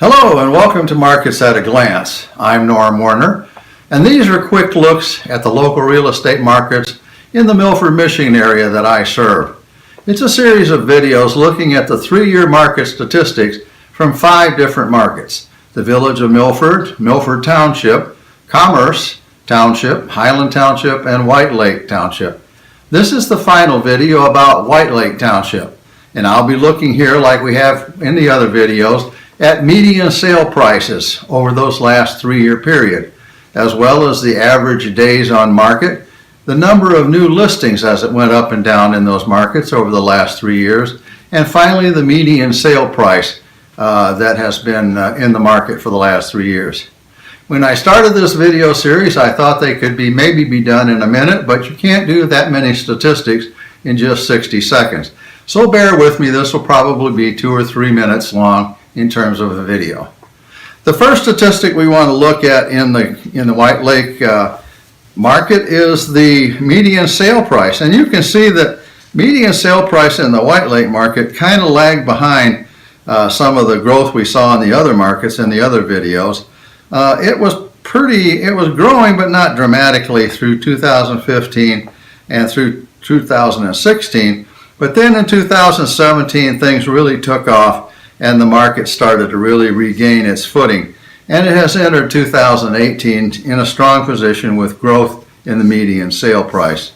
Hello and welcome to Markets at a Glance. I'm Norm Warner, and these are quick looks at the local real estate markets in the Milford, Michigan area that I serve. It's a series of videos looking at the 3-year market statistics from 5 different markets: the village of Milford, Milford Township, Commerce Township, Highland Township, and White Lake Township. This is the final video about White Lake Township, and I'll be looking here, like we have in the other videos, at median sale prices over those last 3-year period, as well as the average days on market, the number of new listings as it went up and down in those markets over the last 3 years, and finally the median sale price that has been in the market for the last 3 years. When I started this video series, I thought they could maybe be done in a minute, but you can't do that many statistics in just 60 seconds. So bear with me, this will probably be 2 or 3 minutes long in terms of a video. The first statistic we want to look at in the White Lake market is the median sale price. And you can see that median sale price in the White Lake market kind of lagged behind some of the growth we saw in the other markets in the other videos. It was growing, but not dramatically through 2015 and through 2016. But then in 2017, things really took off and the market started to really regain its footing. And it has entered 2018 in a strong position with growth in the median sale price.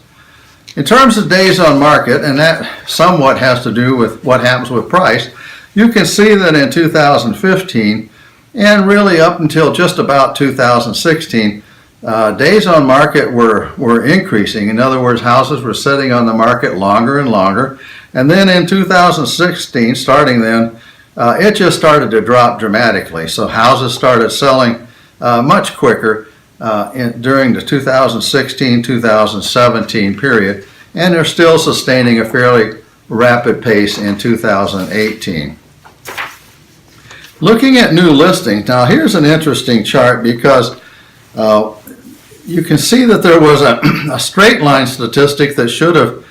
In terms of days on market, and that somewhat has to do with what happens with price, you can see that in 2015 and really up until just about 2016, days on market were increasing. In other words, houses were sitting on the market longer and longer. And then in 2016, starting then, it just started to drop dramatically. So houses started selling much quicker during the 2016-2017 period, and they're still sustaining a fairly rapid pace in 2018. Looking at new listings, now here's an interesting chart because you can see that there was a straight line statistic that should have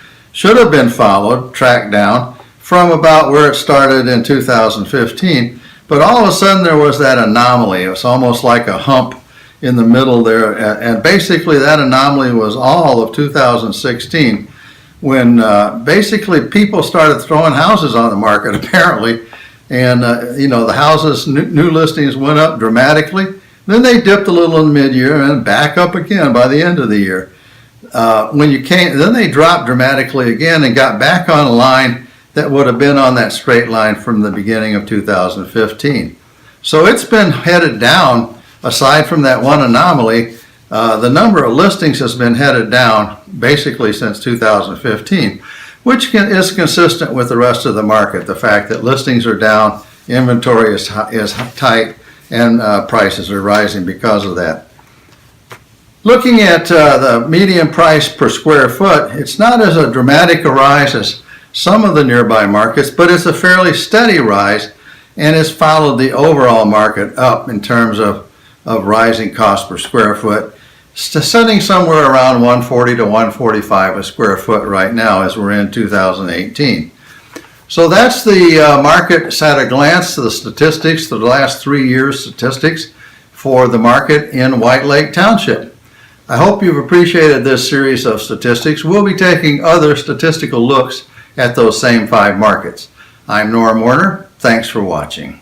been followed, tracked down, from about where it started in 2015, but all of a sudden there was that anomaly. It was almost like a hump in the middle there, and basically that anomaly was all of 2016, when basically people started throwing houses on the market apparently, and the houses, new listings went up dramatically. Then they dipped a little in mid-year and back up again by the end of the year. Then they dropped dramatically again and got back on a line that would have been on that straight line from the beginning of 2015. So it's been headed down. Aside from that one anomaly, the number of listings has been headed down basically since 2015, which is consistent with the rest of the market. The fact that listings are down, inventory is tight, and prices are rising because of that. Looking at the median price per square foot, it's not as a dramatic a rise as some of the nearby markets, but it's a fairly steady rise and has followed the overall market up in terms of rising cost per square foot, sitting somewhere around $140 to $145 a square foot right now as we're in 2018. So that's the market at a glance, the statistics, the last 3 years statistics for the market in White Lake Township. I hope you've appreciated this series of statistics. We'll be taking other statistical looks at those same 5 markets. I'm Norm Warner. Thanks for watching.